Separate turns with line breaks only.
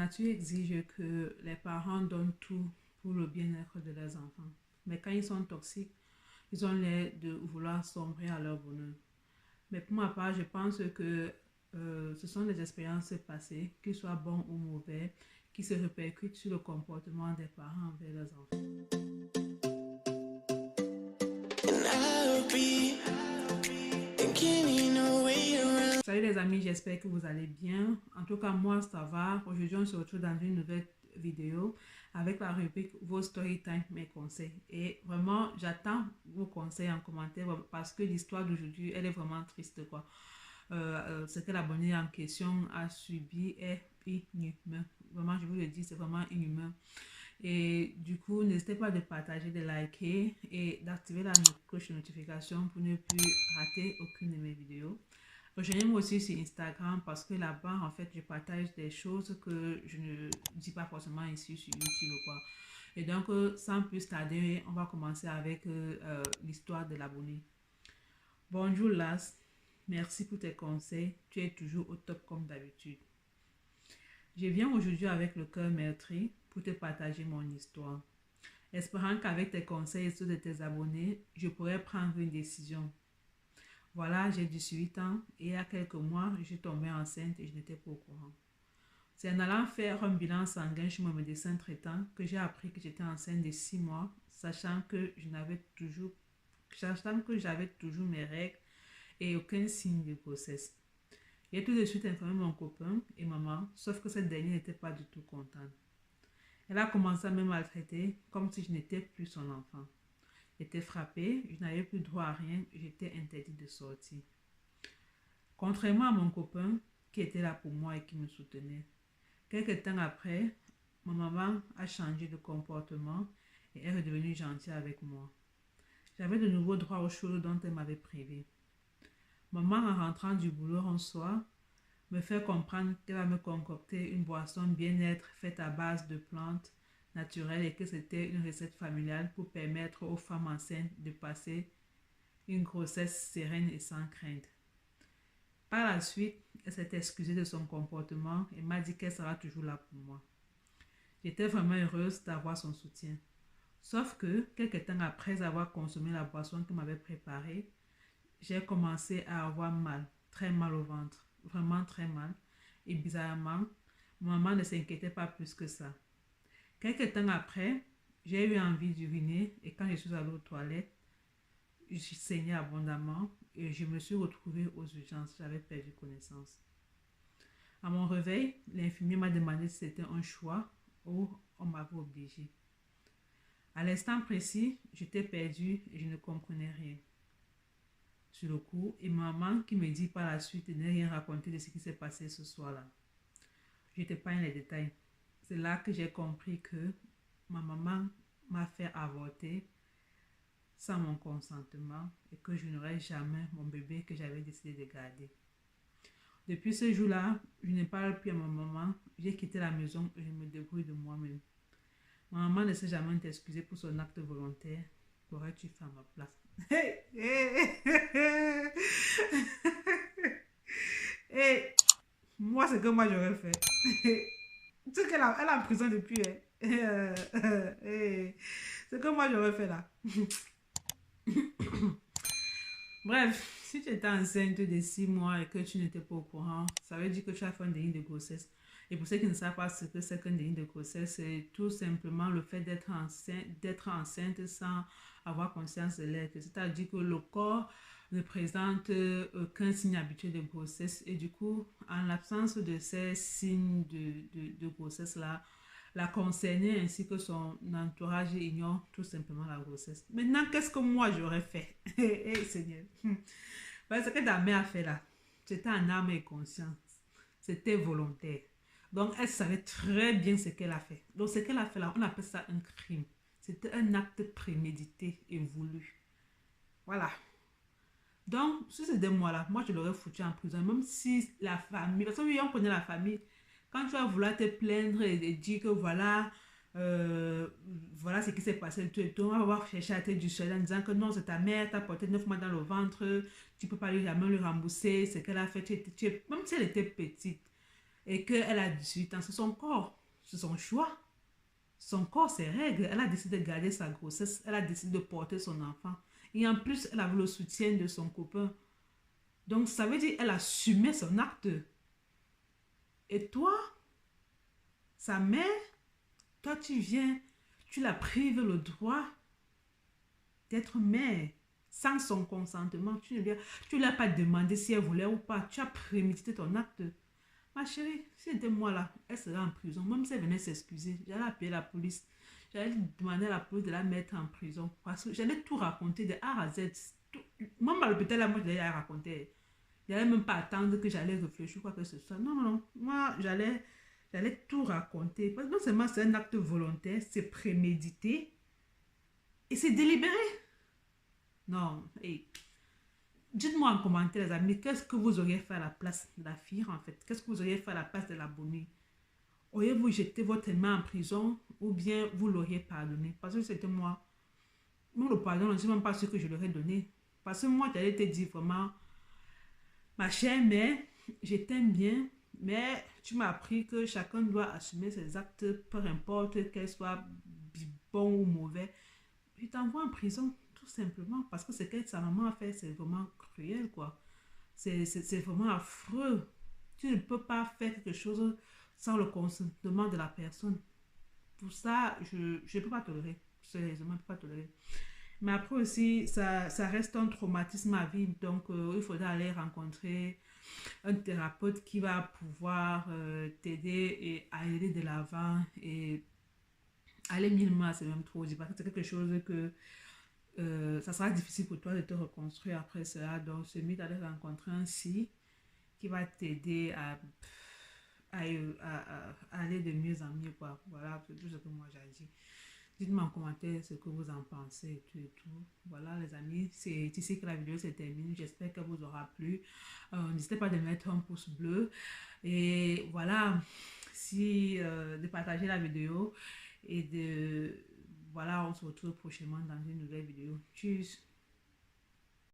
nature exige que les parents donnent tout pour le bien-être de leurs enfants. Mais quand ils sont toxiques, ils ont l'air de vouloir sombrer à leur bonheur. Mais pour ma part, je pense que ce sont des expériences passées, qu'ils soient bons ou mauvais, qui se répercutent sur le comportement des parents envers leurs enfants. Salut les amis, j'espère que vous allez bien. En tout cas, moi, ça va. Aujourd'hui, on se retrouve dans une nouvelle vidéo avec la rubrique Vos Story Time, mes conseils. Et vraiment, j'attends vos conseils en commentaire parce que l'histoire d'aujourd'hui, elle est vraiment triste, quoi. Ce que l'abonné en question a subi est inhumain. Vraiment, je vous le dis, c'est vraiment inhumain. Et du coup, n'hésitez pas de partager, de liker et d'activer la cloche de notification pour ne plus rater aucune de mes vidéos. Rejoignez-moi aussi sur Instagram parce que là-bas, en fait, je partage des choses que je ne dis pas forcément ici sur YouTube, quoi. Et donc, sans plus tarder, on va commencer avec l'histoire de l'abonné. Bonjour Las, merci pour tes conseils. Tu es toujours au top comme d'habitude. Je viens aujourd'hui avec le cœur meurtri pour te partager mon histoire. Espérant qu'avec tes conseils et ceux de tes abonnés, je pourrais prendre une décision. Voilà, j'ai 18 ans et il y a quelques mois, je suis tombée enceinte et je n'étais pas au courant. C'est en allant faire un bilan sanguin chez mon médecin traitant que j'ai appris que j'étais enceinte de 6 mois, sachant que j'avais toujours mes règles et aucun signe de grossesse. J'ai tout de suite informé mon copain et maman, sauf que cette dernière n'était pas du tout contente. Elle a commencé à me maltraiter comme si je n'étais plus son enfant. J'étais frappée, je n'avais plus droit à rien, j'étais interdite de sortir. Contrairement à mon copain qui était là pour moi et qui me soutenait. Quelques temps après, ma maman a changé de comportement et est redevenue gentille avec moi. J'avais de nouveau droit aux choses dont elle m'avait privé. Maman, en rentrant du boulot un soir, me fait comprendre qu'elle va me concocter une boisson bien-être faite à base de plantes naturelles et que c'était une recette familiale pour permettre aux femmes enceintes de passer une grossesse sereine et sans crainte. Par la suite, elle s'est excusée de son comportement et m'a dit qu'elle sera toujours là pour moi. J'étais vraiment heureuse d'avoir son soutien. Sauf que, quelques temps après avoir consommé la boisson qu'elle m'avait préparée, j'ai commencé à avoir mal, très mal au ventre, vraiment très mal. Et bizarrement, maman ne s'inquiétait pas plus que ça. Quelques temps après, j'ai eu envie d'uriner et quand je suis allée aux toilettes, je saignais abondamment et je me suis retrouvée aux urgences. J'avais perdu connaissance. À mon réveil, l'infirmier m'a demandé si c'était un choix ou on m'avait obligée. À l'instant précis, j'étais perdue et je ne comprenais rien. Sur le coup, et maman qui me dit par la suite de ne rien raconter de ce qui s'est passé ce soir-là. Je t'épargne les détails. C'est là que j'ai compris que ma maman m'a fait avorter sans mon consentement et que je n'aurais jamais mon bébé que j'avais décidé de garder. Depuis ce jour-là, je ne parle plus à ma maman. J'ai quitté la maison et je me débrouille de moi-même. Ma maman ne s'est jamais excusée pour son acte volontaire. Qu'aurais-tu fait à ma place? Et moi, c'est que moi j'aurais fait. Ce qu'elle elle est en prison depuis. C'est que moi j'aurais fait là. Bref, si tu étais enceinte de 6 mois et que tu n'étais pas au courant, ça veut dire que tu as fait un déni de grossesse. Et pour ceux qui ne savent pas ce que c'est qu'un déni de grossesse, c'est tout simplement le fait d'être enceinte sans avoir conscience de l'être. C'est-à-dire que le corps ne présente aucun signe habituel de grossesse. Et du coup, en l'absence de ces signes de grossesse-là, la concernée ainsi que son entourage ignorent tout simplement la grossesse. Maintenant, qu'est-ce que moi j'aurais fait? Seigneur. Ce que ta mère a fait là, c'était en âme et conscience. C'était volontaire. Donc, elle savait très bien ce qu'elle a fait. Donc, ce qu'elle a fait là, on appelle ça un crime. C'était un acte prémédité et voulu. Voilà. Donc, si c'était moi là, moi je l'aurais foutu en prison. Même si la famille, parce que oui, on connaît la famille. Quand tu vas vouloir te plaindre et dire que voilà, voilà ce qui s'est passé, on va avoir cherché à te dissuader en disant que non, c'est ta mère, t'as porté 9 mois dans le ventre, tu peux pas jamais lui rembourser ce qu'elle a fait, même si elle était petite. et qu'elle a 18 ans, c'est son corps, c'est son choix. Son corps, ses règles. Elle a décidé de garder sa grossesse. Elle a décidé de porter son enfant. Et en plus, elle avait le soutien de son copain. Donc, ça veut dire qu'elle assumait son acte. Et toi, sa mère, toi, tu viens, tu la prives le droit d'être mère sans son consentement. Tu ne lui as pas demandé si elle voulait ou pas. Tu as prémédité ton acte. Ma chérie, si c'était moi là, elle serait en prison. Même si elle venait s'excuser, j'allais appeler la police. J'allais demander à la police de la mettre en prison. Parce que j'allais tout raconter de A à Z. Tout. Même à l'hôpital, là, moi, j'allais raconter. J'allais même pas attendre que j'allais réfléchir quoi que ce soit. Non, non, non. Moi, j'allais tout raconter. Parce que non seulement c'est un acte volontaire, c'est prémédité et c'est délibéré. Non, hey. Dites-moi en commentaire, les amis, qu'est-ce que vous auriez fait à la place de la fille, en fait? Qu'est-ce que vous auriez fait à la place de la bonne? Auriez-vous jeté votre aimant en prison ou bien vous l'auriez pardonné? Parce que c'était moi. Moi, le pardon, je ne sais même pas ce que je leur ai donné. Parce que moi, j'allais te dire vraiment, ma chère mère, je t'aime bien, mais tu m'as appris que chacun doit assumer ses actes, peu importe qu'elles soient bons ou mauvais. Je t'envoie en prison, tout simplement, parce que ce que sa maman a fait, c'est vraiment cruel, quoi. C'est vraiment affreux. Tu ne peux pas faire quelque chose sans le consentement de la personne. Pour ça, je ne peux pas tolérer. Sérieusement, je ne peux pas tolérer. Mais après aussi, ça reste un traumatisme à vivre. Donc, il faudra aller rencontrer un thérapeute qui va pouvoir t'aider et aller de l'avant. Et aller mille mois, c'est même trop. Parce que c'est quelque chose que ça sera difficile pour toi de te reconstruire après cela. Donc, c'est mieux d'aller rencontrer un psy qui va t'aider à aller de mieux en mieux, quoi. Voilà, c'est tout ce que moi j'ai dit. Dites-moi en commentaire ce que vous en pensez et tout et tout. Voilà, les amis, c'est ici que la vidéo se termine. J'espère qu'elle vous aura plu. N'hésitez pas de mettre un pouce bleu. Et voilà, si de partager la vidéo et de... Voilà, on se retrouve prochainement dans une nouvelle vidéo. Tchuss!